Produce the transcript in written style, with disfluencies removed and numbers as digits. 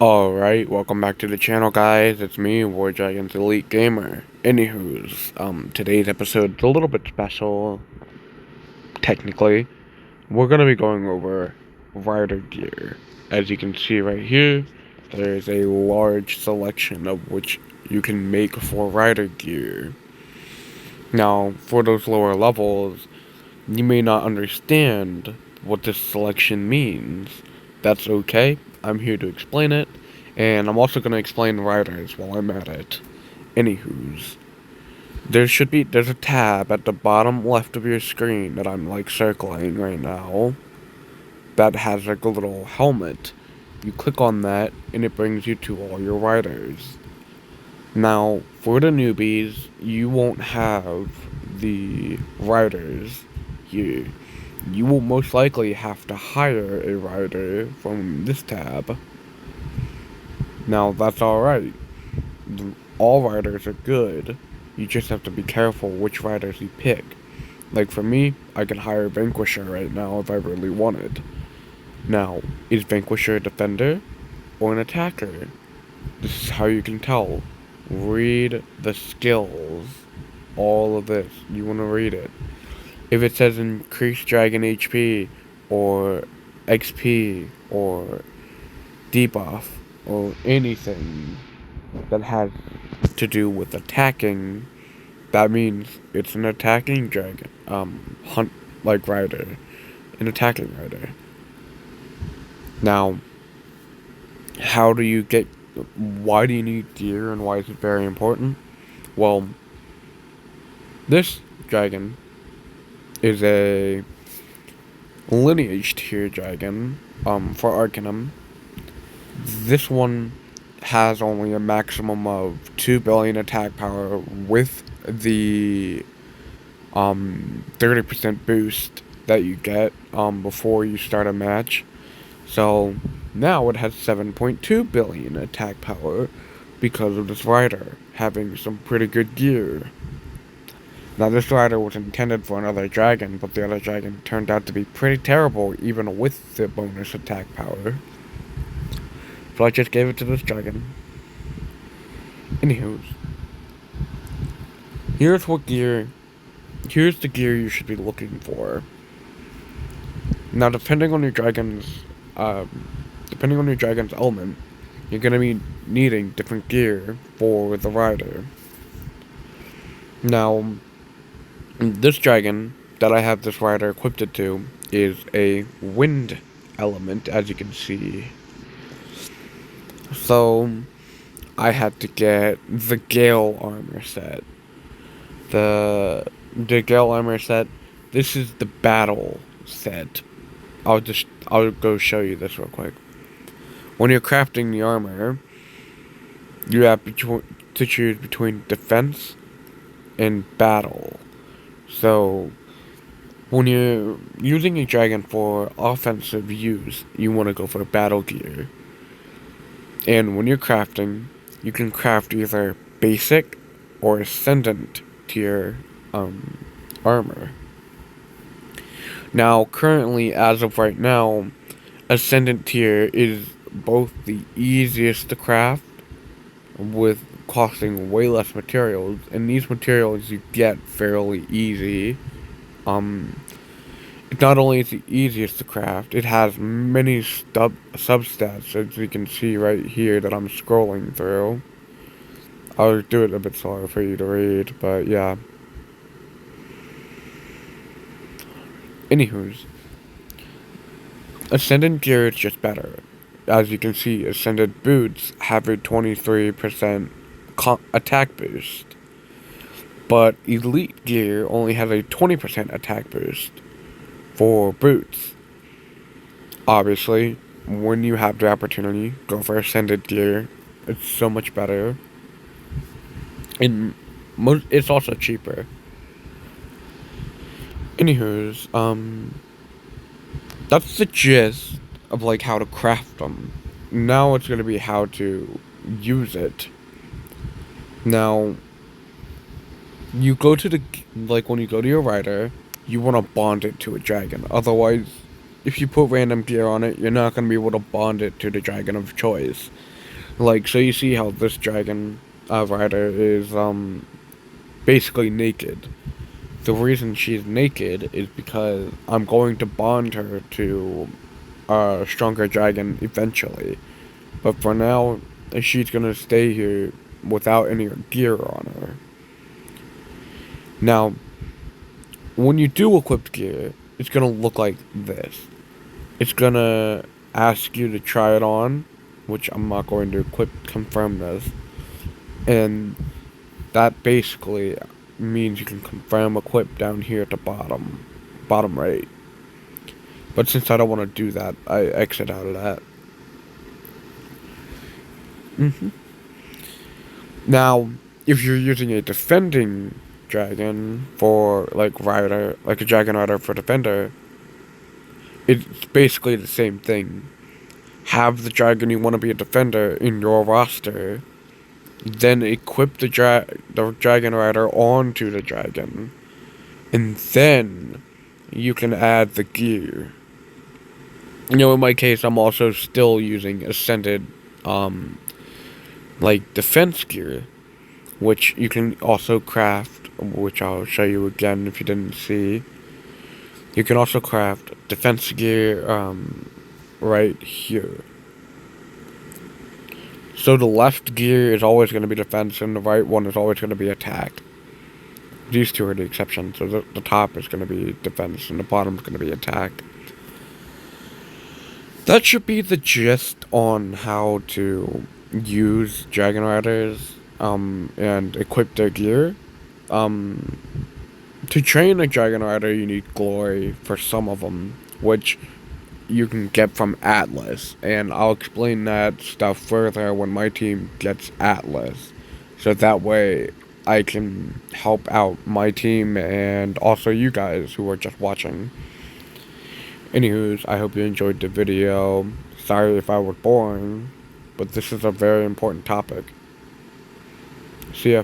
Alright, welcome back to the channel, guys. It's me, War Giants Elite Gamer. Anywho's, today's episode is a little bit special, technically. We're gonna be going over rider gear. As you can see right here, there's a large selection of which you can make for rider gear. Now, for those lower levels, you may not understand what this selection means. That's okay. I'm here to explain it, and I'm also going to explain riders while I'm at it. Anywho's, there's a tab at the bottom left of your screen that I'm like circling right now that has like a little helmet. You click on that, and it brings you to all your riders. Now, for the newbies, you won't have the riders here. You will most likely have to hire a rider from this tab. Now, that's alright. All riders are good. You just have to be careful which riders you pick. Like for me, I can hire Vanquisher right now if I really wanted. Now, is Vanquisher a defender or an attacker? This is how you can tell. Read the skills. All of this. You want to read it. If it says increase dragon HP, or XP, or debuff, or anything that has to do with attacking, that means it's an attacking dragon, hunt, like rider. An attacking rider. Now, why do you need gear and why is it very important? Well, this dragon is a lineage tier dragon, for Arcanum. This one has only a maximum of 2 billion attack power with the 30% boost that you get before you start a match. So now it has 7.2 billion attack power because of this rider having some pretty good gear. Now this rider was intended for another dragon, but the other dragon turned out to be pretty terrible even with the bonus attack power. So I just gave it to this dragon. Anywho, here's the gear you should be looking for. Now depending on your dragon's element, you're gonna be needing different gear for the rider. Now, this dragon that I have this rider equipped to is a wind element, as you can see. So, I had to get the Gale armor set. The Gale armor set, this is the battle set. I'll go show you this real quick. When you're crafting the armor, you have to choose between defense and battle. So, when you're using a dragon for offensive use, you want to go for battle gear. And when you're crafting, you can craft either basic or ascendant tier armor. Now, currently, as of right now, ascendant tier is both the easiest to craft with costing way less materials, and these materials you get fairly easy. Not only is it easiest to craft, it has many substats, as you can see right here that I'm scrolling through. I'll do it a bit slower for you to read, but yeah. Anywho's, Ascendant gear is just better. As you can see, Ascendant boots have a 23% attack boost, but Elite gear only has a 20% attack boost for boots. Obviously, when you have the opportunity, go for Ascendant gear. It's so much better, and it's also cheaper. Anywho's, that's the gist of like how to craft them. Now it's gonna be how to use it. Now, you go to when you go to your rider, you want to bond it to a dragon. Otherwise, if you put random gear on it, you're not going to be able to bond it to the dragon of choice. Like, so you see how this dragon rider is basically naked. The reason she's naked is because I'm going to bond her to a stronger dragon eventually. But for now, she's gonna stay here without any gear on her. Now, when you do equip gear, it's gonna look like this. It's gonna ask you to try it on, which I'm not going to confirm this. And that basically means you can confirm equip down here at the bottom right. But since I don't want to do that, I exit out of that. Now, if you're using a defending dragon for like rider, like a dragon rider for defender, it's basically the same thing. Have the dragon you want to be a defender in your roster, then equip the dragon rider onto the dragon, and then you can add the gear. You know, in my case, I'm also still using ascended, like defense gear, which you can also craft, which I'll show you again if you didn't see. You can also craft defense gear, right here. So the left gear is always going to be defense, and the right one is always going to be attack. These two are the exceptions. So the top is going to be defense, and the bottom is going to be attack. That should be the gist on how to use Dragon Riders, and equip their gear. To train a Dragon Rider, you need glory for some of them, which you can get from Atlas, and I'll explain that stuff further when my team gets Atlas, so that way I can help out my team and also you guys who are just watching. Anywho's, I hope you enjoyed the video. Sorry if I was boring, but this is a very important topic. See ya.